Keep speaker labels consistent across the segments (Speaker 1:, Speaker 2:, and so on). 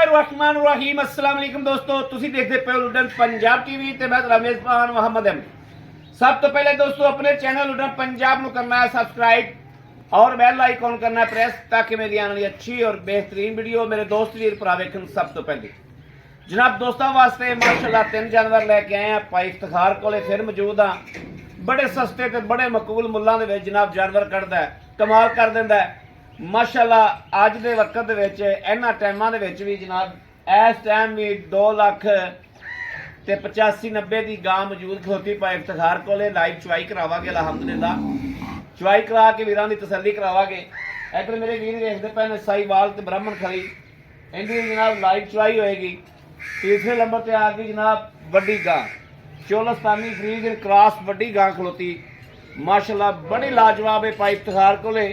Speaker 1: बिस्मिल्लाहिर्रहमानिर्रहीम अस्सलाम वालेकुम दोस्तों तुसी देखते पे लुडन पंजाब टीवी ते मैं रमेश पान मोहम्मद अहमद। सब तो पहले दोस्तों अपने चैनल लुडन पंजाब ਨੂੰ करना है सब्सक्राइब और बेल आइकॉन करना है प्रेस ताकि मेरी आने वाली अच्छी और बेहतरीन वीडियो मेरे दोस्त वीर भरा वेखन। सब तो पहले जनाब दोस्तों वास्ते माशाल्लाह 3 जानवर लेके आए हैं। भाई इफ्तिखार कोले फिर मौजूद हाँ। बड़े सस्ते ते बड़े मकबूल मुल्लां दे विच जनाब जानवर कढ़दा है, कमाल कर दिंदा है माशाल्लाह। अज दे वक्त दे विच इन्हां टाइमां दे विच भी जनाब इस टाइम भी 2 लाख ते 85-90 की गां मौजूद खलोती पाए इफ्तिखार कोले। लाइव चुवाई करावांगे अलहमदुलिल्लाह, चुवाई करा के वीरां दी तसल्ली करावांगे। इधर मेरे वीर देखते पे ने साहीवाल ते ब्राह्मण खड़ी इनकी जनाब लाइव चुवाई होएगी। तीसरे नंबर पर आ गई जनाब वड्डी गां चोलस्तानी फ्रीज क्रॉस वड्डी गां खलोती माशाल्लाह बड़ी लाजवाब है। पाई इफ्तिखार कोले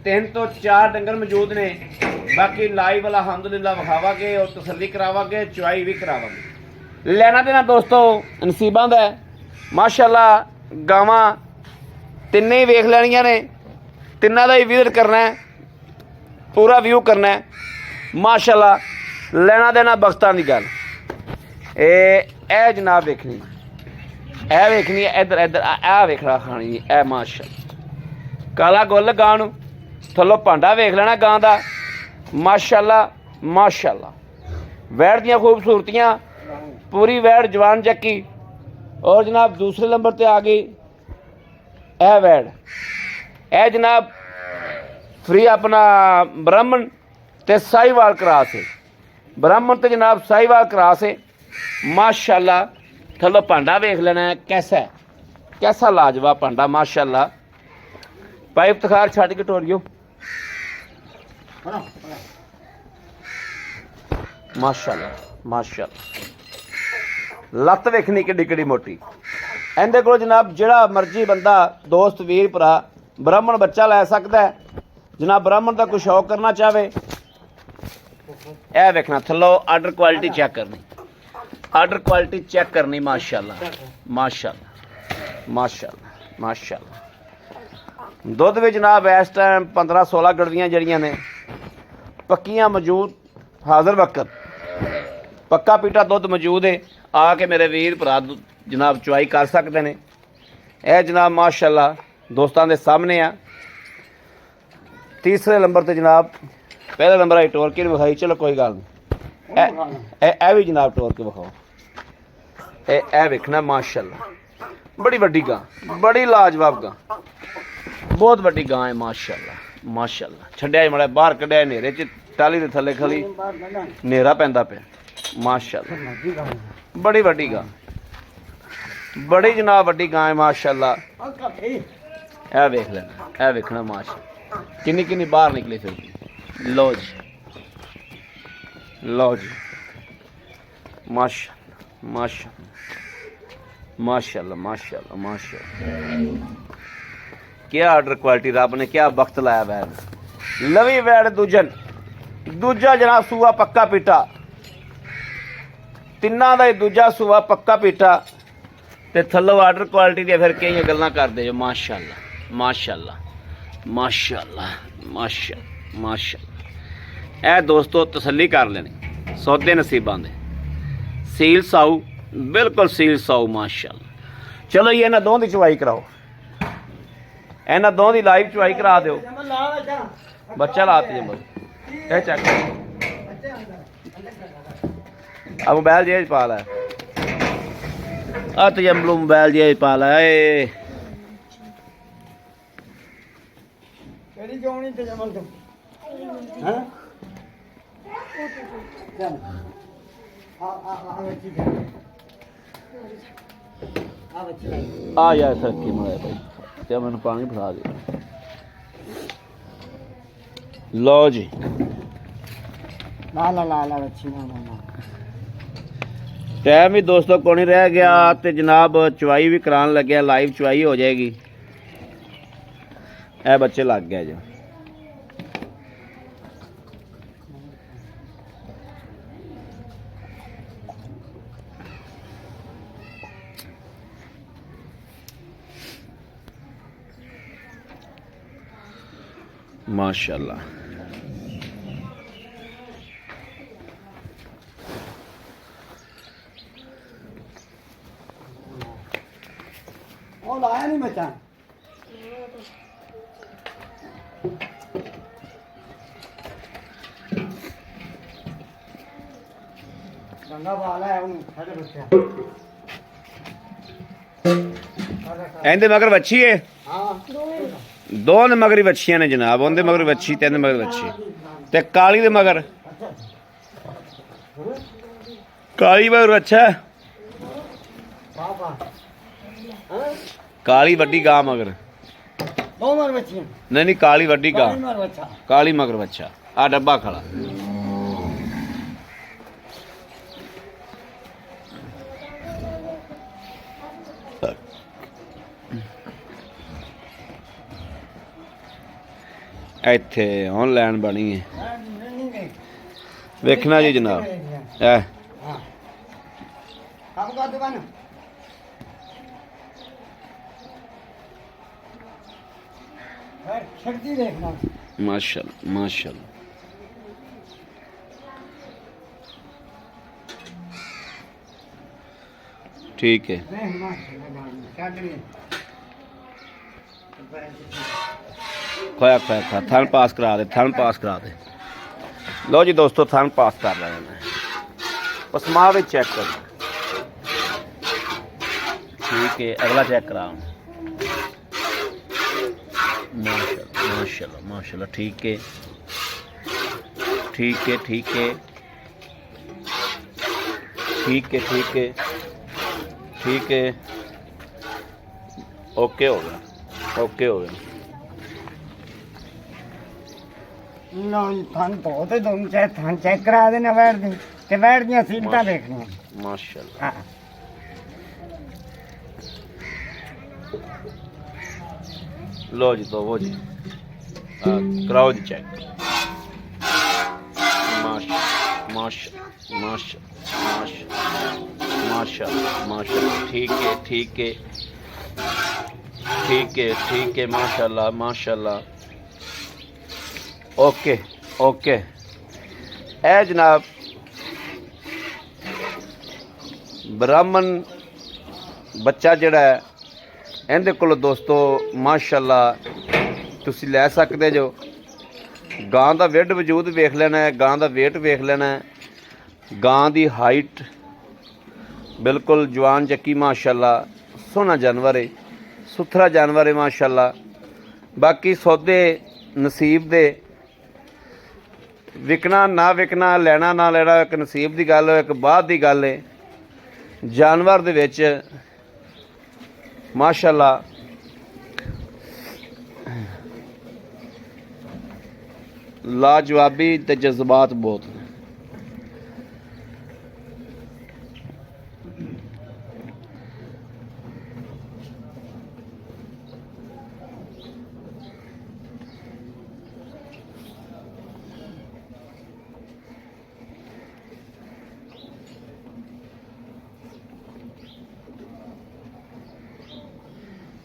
Speaker 1: 3 तो 4 डंगर मौजूद ने। बाकी लाइव अलहमदुलिल्लाह विखावांगे और तसल्ली करावांगे, चुवाई भी करावांगे। लेना देना दोस्तों नसीबां दा है माशाल्लाह। गावां तिन्ने ही वेख लैणियां ने, तिन्ना दा ही विजिट करना है, पूरा व्यू करना है माशाल्लाह। लेना देना बख्तां दी गल ए जनाब वेखनी ए वेखनी है। इधर इधर आ वेखना खानी ए माशाल्लाह। काला गुल गां नूं थल्लों भांडा वेख लेना गां दा माशाल्लाह माशाल्लाह। वैड़ दियां खूबसूरतियां पूरी वैड़ जवान जक्की। और जनाब दूसरे नंबर पर आ गई ए वैड़ ए जनाब फ्री अपना ब्राह्मण ते साहीवाल क्रॉस है। ब्राह्मण तो जनाब साहीवाल क्रॉस है माशाल्लाह। थल्लों भांडा वेख लेना है कैसा है, कैसा लाजवाब भांडा माशाल्लाह। भाई इफ्तिखार छड़ के टोरियो माशाल्लाह माशाल्लाह। लत्त वेखनी किड्डी किड्डी मोटी। इहदे कोल जनाब जिहड़ा मर्जी बंदा दोस्त वीर भरा ब्राह्मण बच्चा लै सकदा है। जनाब ब्राह्मण का कोई शौक करना चाहे ए वेखना थल्लों आर्डर क्वालिटी चेक करनी, आर्डर क्वालिटी चेक करनी माशाल्लाह माशाल्लाह माशाल्लाह माशाल्लाह। दुध भी जनाब इस टाइम 15-16 गड़वियाँ जड़ियाँ ने पक्कियां मौजूद हाजिर वक्त पक्का पीटा दुध मौजूद है। आके मेरे वीर भरा जनाब चुवाई कर सकते हैं। यह जनाब माशाल्लाह दोस्तों के सामने आ। तीसरे नंबर पर जनाब पहले नंबर आई टोर के विखाई, चलो कोई गल नहीं ए भी जनाब टोर के विखाओ। ए वेखना माशाल्लाह बड़ी वड्डी गां, बड़ी लाजवाब गां, बहुत वड्डी गां है माशाल्लाह माशाल्लाह। छड्डिया मड़ा बाहर कढ़िया नेरे च टाली दे थल्ले खली नेरा पैंदा पे माशाल्लाह। बड़ी वड्डी गां, बड़ी जनाब वड्डी गां है माशाल्लाह। ए वेख लेना ए वेखना माशाल्लाह किन्नी किन्नी बाहर निकली फिर। लो जी लो जी माशाल्लाह माशाल्लाह माशाल्लाह माशाल्लाह माशाल्लाह। क्या आर्डर क्वालिटी रब ने क्या वक्त लाया वैड़। लवी वैड़ दूजा जनाब सूआ पक्का पीटा, तिन्ना दा दूजा सूआ पक्का पीटा ते थल्लों आर्डर क्वालिटी दी फिर कई गल्लां करदे जो माशाल्लाह माशाल्लाह माशाल्लाह माशाल्लाह माशाल्लाह। ए दोस्तों तसल्ली कर लेनी सौदे नसीबां दे। सील साऊ बिल्कुल सील साऊ माशाल्लाह। चलो ये इन्हां दों दी चुवाई कराओ, इन्हां दों दी लाइव चुवाई करा दो। बच्चा लाती है बस ए चेक अब मोबाइल जेब पा ला तजम्बलू मोबाइल जेब पा ला। आ यार थकी माया भाई क्या मैंने पानी फड़ा दिया। लो जी ला ला ला ला टाइम भी दोस्तों को नहीं रह गया तो जनाब चुवाई भी कराने लगे, लाइव चुवाई हो जाएगी। ए बच्चे लग गए जो माशाल्लाह।
Speaker 2: ਉਹ ਲਾਇਆ ਨਹੀਂ ਬੱਚਾ ਗੰਗਾ ਵਾਲਾ ਹੈ ਉਹਨੂੰ ਸਾਡੇ ਬੱਚਾ
Speaker 1: ਇਹਦੇ ਮਗਰ ਵੱਛੀ ਏ
Speaker 2: ਹਾਂ
Speaker 1: ਦੋ ਨੇ ਮਗਰ ਹੀ ਵੱਛੀਆਂ ਨੇ ਜਨਾਬ ਉਹਦੇ ਮਗਰ ਵੱਛੀ ਤਿੰਨ ਮਗਰ ਵੱਛੀ ਤੇ ਕਾਲੀ ਦੇ ਮਗਰ ਕਾਲੀ ਮਗਰ ਅੱਛਾ
Speaker 2: ਬਾਬਾ
Speaker 1: ਕਾਲੀ ਵੱਡੀ ਗਾਂ ਮਗਰ
Speaker 2: ਦੋ ਮਰ ਬੱਚੀਆਂ
Speaker 1: ਨਹੀਂ ਨਹੀਂ ਕਾਲੀ ਵੱਡੀ ਗਾਂ
Speaker 2: ਮਰ ਬੱਚਾ
Speaker 1: ਕਾਲੀ ਮਗਰ ਬੱਚਾ ਆ ਡੱਬਾ ਖੜਾ ਇੱਥੇ ਆਨਲਾਈਨ ਬਣੀ ਹੈ ਵੇਖਣਾ ਜੀ ਜਨਾਬ ਐ
Speaker 2: ਹਾਂ ਆਪ ਕਾ ਦੁਕਾਨ ਹੈ ਸ਼ਕਤੀ ਦੇਖਣਾ
Speaker 1: माशाल्लाह माशाल्लाह ठीक है
Speaker 2: देख माशाल्लाह क्या करिए
Speaker 1: खोया खोया खोया थन पास करा दे थन पास करा दे लो जी दोस्तों थन पास कर रहे हैं पसमा भी चेक कर ठीक है अगला चेक करा माशाल्लाह माशाल्लाह माशाल्लाह ठीक है ठीक है ठीक है ठीक है ठीक है ठीक है ओके हो गया ओके हो गया
Speaker 2: लो थान तो होते तुम चाहे थान चेक करा देना बैठ दी ते बैठ दियां सीटा देखनी
Speaker 1: माशाल्लाह
Speaker 2: हाँ
Speaker 1: लो जी तो वो जी कराओ जी चेक माशा माशा माशा माशा माशा माशा ठीक है ठीक है ठीक है माशाल्लाह माशाल्लाह ओके ओके ए जनाब ब्राह्मण बच्चा जड़ा है ਇਹਦੇ ਕੋਲ ਦੋਸਤੋ ਮਾਸ਼ਾਅੱਲਾ ਤੁਸੀਂ ਲੈ ਸਕਦੇ ਜੋ ਗਾਂ ਦਾ ਵਿੱਡ ਵਜੂਦ ਵੇਖ ਲੈਣਾ ਹੈ ਗਾਂ ਦਾ weight ਵੇਖ ਲੈਣਾ ਹੈ ਗਾਂ ਦੀ ਹਾਈਟ ਬਿਲਕੁਲ ਜਵਾਨ ਚੱਕੀ ਮਾਸ਼ਾਅੱਲਾ ਸੋਹਣਾ ਜਾਨਵਰ ਹੈ ਸੁਥਰਾ ਜਾਨਵਰ ਹੈ ਮਾਸ਼ਾਅੱਲਾ ਬਾਕੀ ਸੌਦੇ ਨਸੀਬ ਦੇ ਵਿਕਣਾ ਨਾ ਵਿਕਣਾ ਲੈਣਾ ਨਾ ਲੈਣਾ ਇੱਕ ਨਸੀਬ ਦੀ ਗੱਲ ਹੈ ਇੱਕ ਬਾਅਦ ਦੀ ਗੱਲ ਹੈ ਜਾਨਵਰ ਦੇ ਵਿੱਚ माशाल्लाह लाजवाबी ते जज्बात बहुत ने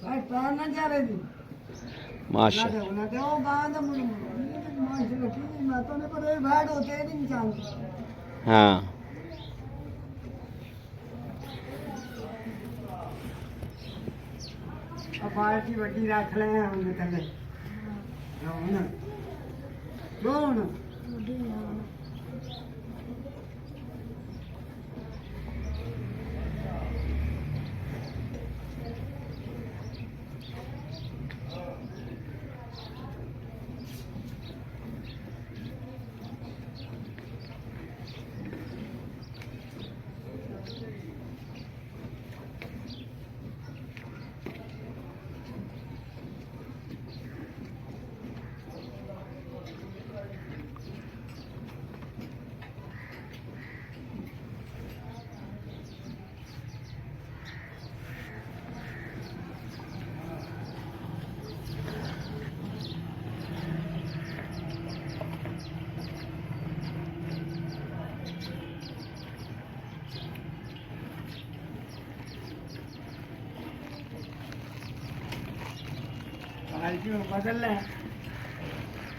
Speaker 2: भाई प्राण ना जा रही
Speaker 1: माशा
Speaker 2: ना दे वो गांव दा माशाल्लाह ठीक है मैं तो ने पर बैठ होते नहीं चांस
Speaker 1: हाँ
Speaker 2: अब बाल्टी बड़ी रख ले हम थले ना कौन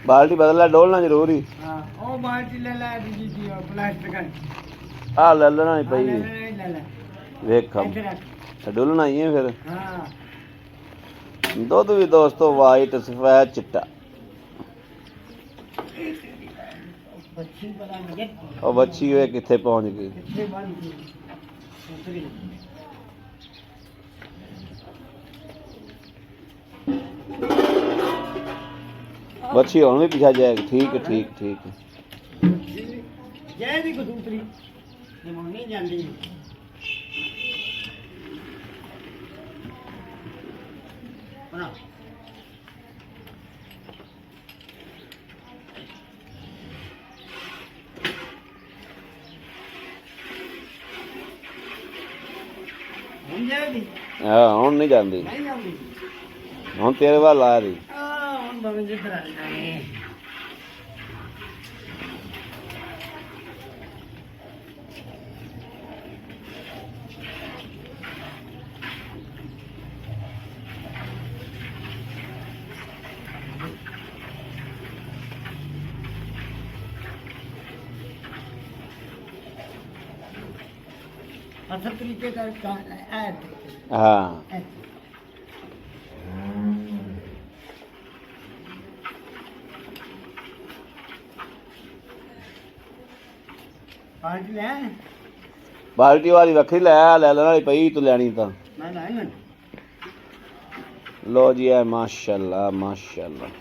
Speaker 1: बाल्टी बदलना डोलना जरूरी
Speaker 2: हां ओ बाल्टी ले ले जी प्लास्टिक का
Speaker 1: आ ले लेना ही पई
Speaker 2: ले ले
Speaker 1: देख हम डोलना ही है फिर
Speaker 2: हां
Speaker 1: ਦੁੱਧ ਵੀ ਦੋਸਤੋ ਵਾਈਟ ਸਫੈਦ ਚਿੱਟਾ।
Speaker 2: ਬੱਚੀ ਬੜਾ ਮਜੇ
Speaker 1: ਉਹ ਬੱਚੀ ਓਏ ਕਿੱਥੇ ਪਹੁੰਚ ਗਈ।
Speaker 2: ਕਿੱਥੇ ਬਣ ਗਈ ਉਤਰੀ
Speaker 1: ਬੱਚੀ ਹੁਣ ਵੀ ਪਿਛਾ ਜਾਏਗੀ। ਠੀਕ ਹੈ ਠੀਕ ਠੀਕ ਹੈ।
Speaker 2: ਜੈ ਦੀ ਕਬੂਤਰੀ ਇਹ ਮੰਨੀ ਜਾਂਦੀ ਬਣਾ ਹੁਣ ਜਾਂਦੀ
Speaker 1: ਹਾਂ ਹੁਣ ਨਹੀਂ ਜਾਂਦੀ,
Speaker 2: ਨਹੀਂ ਜਾਂਦੀ
Speaker 1: ਹੁਣ ਤੇਰੇ ਵੱਲ ਆ ਰਹੀ।
Speaker 2: ਹੁਣ ਬਵੇਂ ਜਿੱਧਰ ਆ ਜਾਣੀ अच्छा तरीके का ऐड
Speaker 1: हाँ
Speaker 2: पार्टी ले
Speaker 1: बाल्टी वाली वक्री लै लैन वाली पई तू लैनी तो
Speaker 2: मैं लाया
Speaker 1: लो जी है माशाल्लाह माशाल्लाह।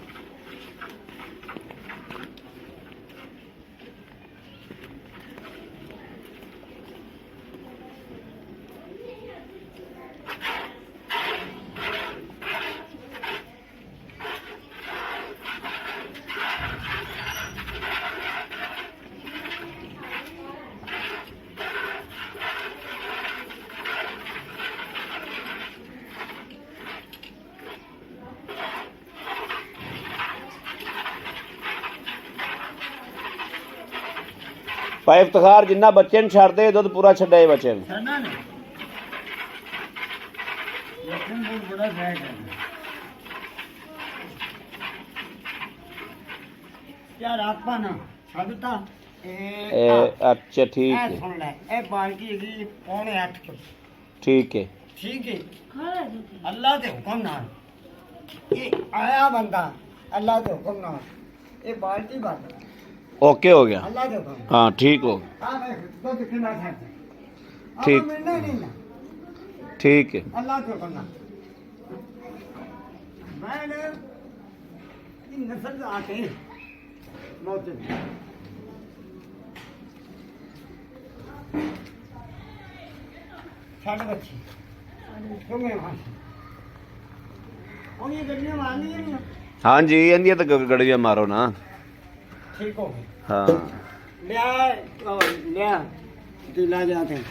Speaker 1: भाई इफ्तिखार जिन्ना बच्चे ने छड़ दे दुध पूरा छड़े बच्चे ने
Speaker 2: छड़ना नहीं लेकिन बहुत बड़ा फैट है यार आपा ना छड़ता
Speaker 1: अच्छा ठीक है
Speaker 2: सुन ले ए बाल्टी की 7:45 की
Speaker 1: ठीक है
Speaker 2: ठीक है अल्लाह के हुक्म नाल ये आया बंदा अल्लाह के हुक्म नाल ये बाल्टी बंद
Speaker 1: ओके हो गया।
Speaker 2: अल्लाह के हुक्म
Speaker 1: हाँ ठीक हो
Speaker 2: हां मैं तो कितना था
Speaker 1: ठीक।
Speaker 2: नहीं
Speaker 1: ठीक है
Speaker 2: अल्लाह के हुक्म नाल मैंने इन नस्ल से आके मौत साढ़े बच्चे तुम्हें वहां और ये गड्डियां मारनी है नहीं
Speaker 1: हाँ जी इंदिया तो गड़िया मारो ना
Speaker 2: ठीक हो गई
Speaker 1: हाँ
Speaker 2: ले दिला जाते हैं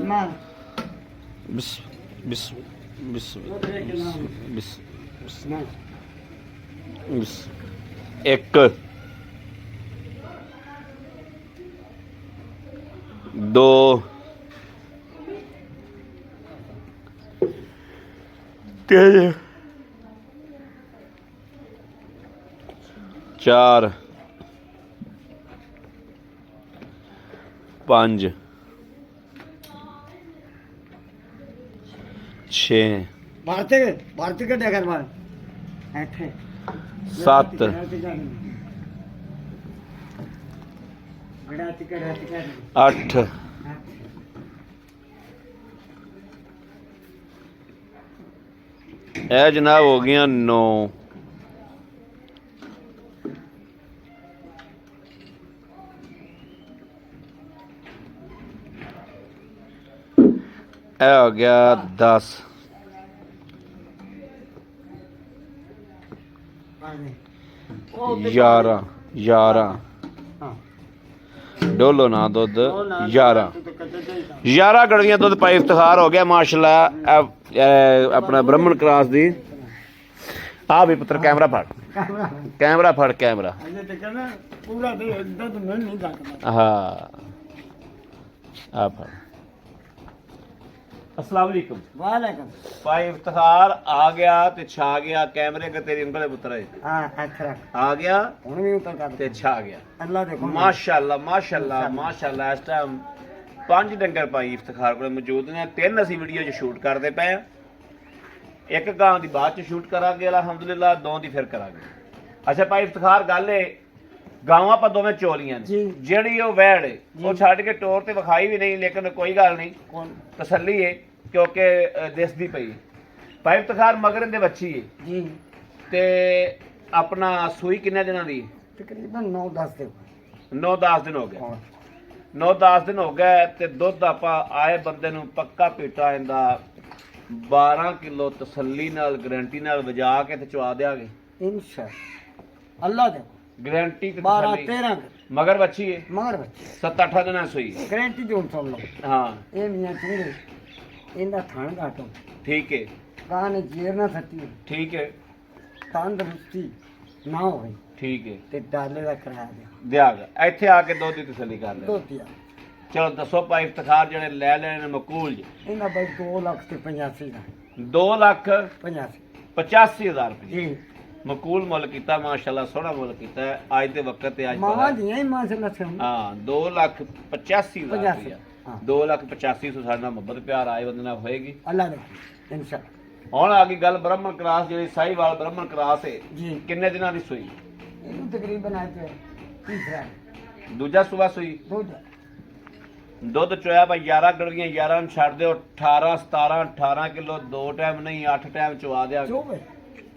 Speaker 2: मार
Speaker 1: बिस बिस बिस बिस
Speaker 2: मार
Speaker 1: बिस एक दो तीन चार पांच छः
Speaker 2: भारती का डगर मार ऐठे
Speaker 1: सत्त अठ ਇਹ ਜਨਾਬ ਹੋ ਗਈਆਂ 9 ਇਹ ਹੋ ਗਿਆ 10 11 ਡੋਲੋ ਨਾ ਦੁੱਧ 11 ਗੜਵੀਆਂ ਦੁੱਧ ਪਾਈ ਇਫਤਖਾਰ ਹੋ ਗਿਆ ਮਾਸ਼ਾਅੱਲਾ। ਆਪਣਾ ਬ੍ਰਾਹਮਣ ਕਰਾਸ ਦੀ ਆ ਵੀ ਪੁੱਤਰ ਕੈਮਰਾ ਫੜ ਕੈਮਰਾ ਫੜ ਕੈਮਰਾ
Speaker 2: ਪੂਰਾ ਦੁੱਧ ਨਹੀਂ ਸਕਦਾ
Speaker 1: ਹਾਂ ਆ ਫੜ अस्सलाम वालेकुम
Speaker 2: वालेकुम
Speaker 1: भाई इफ्तिखार आ गया ते छा गया कैमरे के तेरी उंगले पुत्र
Speaker 2: हाँ अच्छा
Speaker 1: आ गया
Speaker 2: हुण भी उतर कर
Speaker 1: ते छा गया
Speaker 2: अल्लाह दे हुक्म
Speaker 1: माशाअल्लाह माशाअल्लाह माशाअल्लाह इस टाइम 5 डंगर भाई इफ्तिखार को मौजूद ने 3 ਅਸੀਂ ਵੀਡੀਓ 'ਚ ਸ਼ੂਟ ਕਰਦੇ ਪਏ ਆ ਇੱਕ ਗਾਂ ਦੀ ਬਾਅਦ 'ਚ ਸ਼ੂਟ ਕਰਾਂਗੇ ਅਲਹਮਦੁਲਿਲਾ 2 ਦੀ ਫਿਰ ਕਰਾਂਗੇ ਅੱਛਾ ਭਾਈ ਇਫਤਖਾਰ ਗੱਲ ਏ ਗਾਵਾਂ ਆਪਾਂ ਦੋਵੇਂ ਚੋਲੀਆਂ ਨੇ ਜਿਹੜੀ ਉਹ ਵੈੜ ਏ ਉਹ ਛੱਡ ਕੇ ਟੋਰ ਤੇ ਵਿਖਾਈ ਵੀ ਨਹੀਂ ਲੇਕਿਨ ਕੋਈ ਗੱਲ ਨਹੀਂ ਤਸੱਲੀ ਏ ਕਿਉਂਕਿ ਦਿਸਦੀ ਪਈ ਭਾਈ ਇਫਤਖਾਰ ਮਗਰ ਦੇ ਬੱਚੀ ਏ
Speaker 2: ਜੀ
Speaker 1: ਤੇ ਆਪਣਾ ਸੂਈ ਕਿੰਨੇ ਦਿਨਾਂ ਦੀ
Speaker 2: ਤਕਰੀਬਨ 9-10 ਦਿਨ
Speaker 1: 9-10 ਦਿਨ ਹੋ ਗਏ 9-10 ਦਿਨ ਹੋ ਗਏ ਤੇ ਦੁੱਧ ਆਪਾਂ ਆਏ ਬੰਦੇ ਨੂੰ ਪੱਕਾ ਪੀਟਾ ਇਹਦਾ 12 ਕਿਲੋ ਤਸੱਲੀ ਨਾਲ ਗਾਰੰਟੀ ਨਾਲ ਵਜਾ ਕੇ ਤੇ ਚਵਾ ਦਿਆਂਗੇ
Speaker 2: इंशाअल्लाह अल्लाह दे
Speaker 1: गारंटी
Speaker 2: 12-13
Speaker 1: मगर बच्ची है
Speaker 2: मगर बच्ची
Speaker 1: 7-8 दिन सोई
Speaker 2: गारंटी जो सुन लो
Speaker 1: हाँ
Speaker 2: ये मियां चंगे इंदा थान घाटो
Speaker 1: ठीक है
Speaker 2: कान जेर ना सती
Speaker 1: ठीक है
Speaker 2: तंदुरुस्ती ना होई
Speaker 1: ठीक है
Speaker 2: ते डाले दा करा दे
Speaker 1: दियागा ਇੱਥੇ ਆ ਕੇ ਦੁੱਧ ਦੀ ਤਸੱਲੀ ਕਰ ਲੈ
Speaker 2: दो दिया
Speaker 1: ਚਲੋ ਦੱਸੋ ਭਾਈ ਇਫਤਖਾਰ ਜਿਹੜੇ ਲੈ ਲੈਣੇ ਨੇ ਮਕੂਲ ਜੀ
Speaker 2: इंदा भाई 2 लाख ते 85 दा
Speaker 1: 2,85,000 ਰੁਪਏ
Speaker 2: जी
Speaker 1: ਮਕੂਲ ਮੁੱਲ ਕੀਤਾ ਮਾਸ਼ਾਅੱਲਾ ਸੋਹਣਾ ਮੁੱਲ ਕੀਤਾ ਹੈ ਅੱਜ ਦੇ ਵਕਤ ਤੇ ਅੱਜ
Speaker 2: मावा दिया ही माशाल्लाह से
Speaker 1: ਹਾਂ 2,85,000
Speaker 2: 85,000
Speaker 1: ਰੁਪਏ
Speaker 2: हाँ
Speaker 1: 2,85,000 ਸਾਡੇ ਨਾਲ ਮੁਹੱਬਤ ਪਿਆਰ ਆਏ ਬੰਦੇ ਨਾਲ ਹੋਏਗੀ
Speaker 2: अल्लाह दे इंशाअल्लाह
Speaker 1: ਹੁਣ ਆ ਗਈ ਗੱਲ ਬ੍ਰਾਹਮਣ ਕਰਾਸ ਜਿਹੜੀ ਸਾਹੀਵਾਲ ਬ੍ਰਾਹਮਣ ਕਰਾਸ ਹੈ
Speaker 2: जी
Speaker 1: ਕਿੰਨੇ ਦਿਨਾਂ ਦੀ ਸੂਈ
Speaker 2: ਇਹਨੂੰ ਤਕਰੀਬਨ ਆਏ ਤੇ ਤੀਸਰਾ
Speaker 1: ਦੂਜਾ ਸੂਆ ਸੂਈ
Speaker 2: ਦੂਜਾ
Speaker 1: ਦੁੱਧ ਚੋਇਆ ਭਾਈ 11 ਗੜੀਆਂ 11 ਨੂੰ ਛੱਡ ਦਿਓ 18 17 18 ਕਿਲੋ 2 ਟਾਈਮ ਨਹੀਂ 8 ਟਾਈਮ ਚਵਾ ਦਿਆ
Speaker 2: ਚੋਵੇ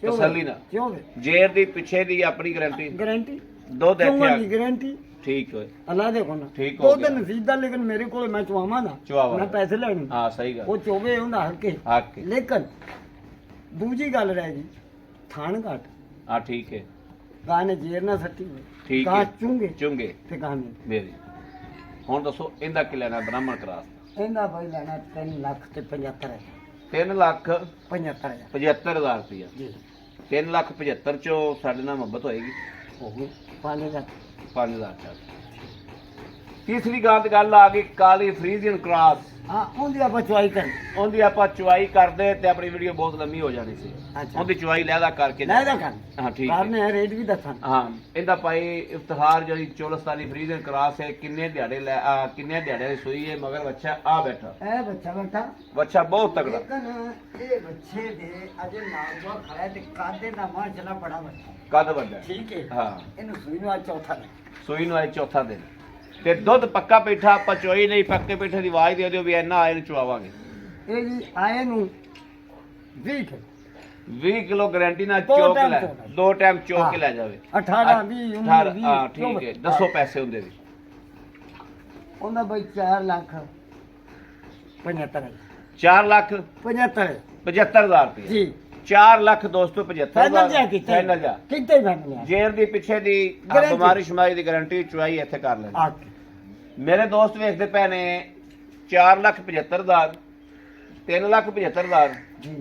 Speaker 1: ਤਸੱਲੀ ਨਾਲ
Speaker 2: ਚੋਵੇ
Speaker 1: ਜੇਰ ਦੀ ਪਿੱਛੇ ਦੀ ਆਪਣੀ ਗਾਰੰਟੀ
Speaker 2: ਗਾਰੰਟੀ
Speaker 1: ਦੁੱਧ ਇੱਥੇ ਆ
Speaker 2: ਦੀ ਗਾਰੰਟੀ
Speaker 1: ਠੀਕ ਹੋਏ
Speaker 2: ਅੱਲਾਹ ਦੇ ਕੋਲ
Speaker 1: ਠੀਕ ਹੋ
Speaker 2: ਦੋ
Speaker 1: ਗਿਆ।
Speaker 2: ਦਿਨ ਨਸੀਬ ਦਾ ਲੇਕਿਨ ਮੇਰੇ ਕੋਲ ਮੈਂ ਚਵਾਵਾਂ ਨਾ
Speaker 1: ਚਵਾਵਾ।
Speaker 2: ਮੈਂ ਪੈਸੇ ਲੈਣੇ
Speaker 1: ਹਾਂ ਸਹੀ ਗੱਲ
Speaker 2: ਉਹ ਚੋਵੇ ਹੁੰਦਾ ਹੱਕ ਕੇ
Speaker 1: ਹੱਕ ਕੇ।
Speaker 2: ਲੇਕਿਨ ਦੂਜੀ ਗੱਲ ਰਹਿ ਗਈ ਥਾਣ ਘਾਟ
Speaker 1: ਹਾਂ ਠੀਕ ਹੈ
Speaker 2: ਗਾਂ ਨੇ ਜੇਰ ਨਾ ਸੱਟੀ
Speaker 1: ਠੀਕ
Speaker 2: ਗਾਂ
Speaker 1: ਹੈ
Speaker 2: ਚੁੰਗੇ
Speaker 1: ਚੁੰਗੇ
Speaker 2: ਤੇ ਗਾਂ ਨੇ
Speaker 1: ਮੇਰੀ ਹੁਣ ਦੱਸੋ ਇਹਦਾ ਕੀ ਲੈਣਾ ਬ੍ਰਾਹਮਣ ਕਰਾਸ
Speaker 2: ਇਹਦਾ ਭਾਈ ਲੈਣਾ 3 ਲੱਖ ਤੇ 75 ਹੈ
Speaker 1: 3,75,000 ਰੁਪਇਆ
Speaker 2: ਜੀ
Speaker 1: 3,75,000 ਚੋਂ ਸਾਡੇ ਨਾਲ ਮੁਹੱਬਤ ਹੋਏਗੀ
Speaker 2: ਹੋ ਗਈ 5000
Speaker 1: 5,000 ਚੱਲ ਤੀਸਰੀ ਗੱਲ ਤੇ ਗੱਲ ਆ ਗਈ ਕਾਲੀ ਫਰੀਜ਼ੀਅਨ ਕਰਾਸ
Speaker 2: ਹਾਂ ਉਹਦੀ ਆਪਾਂ ਚੁਆਈ ਕਰ
Speaker 1: ਉਹਦੀ ਆਪਾਂ ਚੁਆਈ ਕਰਦੇ ਤੇ ਆਪਣੀ ਵੀਡੀਓ ਬਹੁਤ ਲੰਮੀ ਹੋ ਜਾਣੀ ਸੀ
Speaker 2: ਅੱਛਾ
Speaker 1: ਉਹਦੀ ਚੁਆਈ ਲੈਦਾ ਕਰਕੇ
Speaker 2: ਲੈ ਦਾ ਕਰ
Speaker 1: ਹਾਂ ਠੀਕ ਹੈ
Speaker 2: ਕਰਨੇ ਰੇਟ ਵੀ ਦੱਸਾਂ
Speaker 1: ਹਾਂ ਇਹਦਾ ਭਾਈ ਇਫਤਖਾਰ ਜਿਹੜੀ ਚੋਲਸਤਾਨੀ ਫਰੀਜ਼ੀਅਨ ਕਰਾਸ ਹੈ ਕਿੰਨੇ ਦਿਹਾੜੇ ਕਿੰਨੇ ਦਿਹਾੜੇ ਦੀ ਸੂਈ ਹੈ ਮਗਰ ਬੱਚਾ ਆ ਬੈਠਾ
Speaker 2: ਇਹ ਬੱਚਾ ਬੈਠਾ
Speaker 1: ਬੱਚਾ ਬਹੁਤ ਤਗੜਾ
Speaker 2: ਲੇਕਿਨ ਇਹ ਬੱਚੇ ਦੇ ਅਜੇ ਨਾਰਵਾ ਖੜਾ ਤੇ ਕਾਦੇ ਦਾ ਮਾਸ਼ਾਅੱਲਾ ਬੜਾ ਬੱਚਾ
Speaker 1: ਕੱਦ ਵੱਡਾ ਹੈ।
Speaker 2: ਠੀਕ ਹੈ
Speaker 1: ਹਾਂ
Speaker 2: ਇਹਨੂੰ ਸੂਈ ਨੂੰ ਅੱਜ ਚੌਥਾ ਨੇ
Speaker 1: ਸੂਈ ਨੂੰ ਅੱਜ ਚੌਥਾ ਦਿਨ ਤੇ ਦੁੱਧ ਪੱਕਾ ਪੇਠਾ ਆਪਾਂ ਚੋਈ ਨਹੀਂ ਪੱਕੇ ਪੇਠੇ ਦੀ ਆਵਾਜ਼ ਦੇ ਦਿਓ ਵੀ ਇੰਨਾ ਆਏ ਨੂੰ ਚਵਾਵਾਂਗੇ
Speaker 2: ਇਹ ਜੀ ਆਏ ਨੂੰ 20
Speaker 1: 20 ਕਿਲੋ ਗਾਰੰਟੀ ਨਾਲ
Speaker 2: ਦੋ
Speaker 1: ਚੋਕ
Speaker 2: ਟਾਈਮ
Speaker 1: ਲੈ
Speaker 2: ਚੋਕ ਲੈ।
Speaker 1: 2 ਟਾਈਮ ਚੋਕ
Speaker 2: ਹਾਂ।
Speaker 1: ਕੇ ਲੈ ਜਾਵੇ
Speaker 2: 18 20 19 20
Speaker 1: ਹਾਂ ਠੀਕ ਹੈ ਦੱਸੋ ਪੈਸੇ ਹੁੰਦੇ ਵੀ
Speaker 2: ਉਹਦਾ ਬਈ 4 ਲੱਖ 75
Speaker 1: 4 ਲੱਖ
Speaker 2: 75
Speaker 1: 75,000 ਰੁਪਏ
Speaker 2: ਜੀ
Speaker 1: 4 ਲੱਖ ਦੋਸਤੋ 75,000
Speaker 2: ਫਾਈਨਲ ਜਾ ਕੀਤਾ
Speaker 1: ਫਾਈਨਲ ਜਾ
Speaker 2: ਕਿਤੇ ਫਾਈਨਲ ਆ
Speaker 1: ਜੇਰ ਦੀ ਪਿੱਛੇ ਦੀ
Speaker 2: Guarantee।
Speaker 1: ਬਿਮਾਰੀ ਸ਼ਮਾਰੀ ਦੀ ਗਾਰੰਟੀ ਚੁਆਈ ਇੱਥੇ ਕਰ ਲੈਣੀ
Speaker 2: ਆ
Speaker 1: ਮੇਰੇ ਦੋਸਤ ਵੇਖਦੇ ਪਏ ਨੇ 4,75,000 3,75,000
Speaker 2: ਜੀ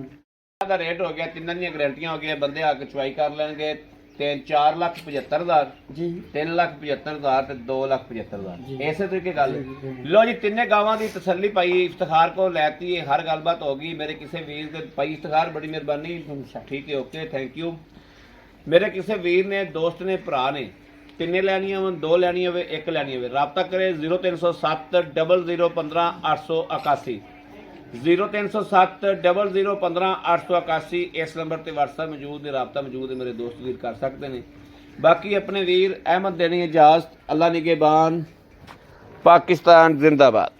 Speaker 1: ਦਾ ਰੇਟ ਹੋ ਗਿਆ ਤਿੰਨਾਂ ਦੀਆਂ ਗਾਰੰਟੀਆਂ ਹੋ ਗਈਆਂ ਬੰਦੇ ਆ ਕੇ ਚੁਆਈ ਕਰ ਲੈਣਗੇ ਤੇ 4,75,000
Speaker 2: ਜੀ
Speaker 1: 3,75,000 ਤੇ 2,75,000
Speaker 2: ਜੀ।
Speaker 1: ਇਸੇ ਤਰੀਕੇ ਗੱਲ
Speaker 2: ਜੀ, ਜੀ।
Speaker 1: ਲੋ ਜੀ ਤਿੰਨੇ ਗਾਵਾਂ ਦੀ ਤਸੱਲੀ ਪਾਈ ਇਫਤਖਾਰ ਕੋ ਲੈਤੀ ਹੈ ਹਰ ਗੱਲਬਾਤ ਹੋ ਗਈ ਮੇਰੇ ਕਿਸੇ ਵੀਰ ਦੇ ਪਾਈ ਇਫਤਖਾਰ ਬੜੀ ਮਿਹਰਬਾਨੀ ਠੀਕ ਹੈ ਓਕੇ ਥੈਂਕ ਯੂ ਮੇਰੇ ਕਿਸੇ ਵੀਰ ਨੇ ਦੋਸਤ ਨੇ ਭਰਾ ਨੇ ਤਿੰਨੇ ਲੈਣੀਆਂ ਹੋਣ 2 ਲੈਣੀਆਂ ਹੋਵੇ 1 ਲੈਣੀ ਹੋਵੇ ਰਾਬਤਾ ਕਰੇ 0307 0015 881 0307 0015 881 ਇਸ ਨੰਬਰ ਤੇ WhatsApp ਮੌਜੂਦ ਹੈ ਰਾਬਤਾ ਮੌਜੂਦ ਹੈ ਮੇਰੇ ਦੋਸਤ ਵੀਰ ਕਰ ਸਕਦੇ ਨੇ ਬਾਕੀ ਆਪਣੇ ਵੀਰ ਅਹਿਮਦ ਦੇਣੀ ਇਜਾਜ਼ਤ ਅੱਲਾ ਨਿਗਹਿਬਾਨ ਪਾਕਿस्तान जिंदाबाद।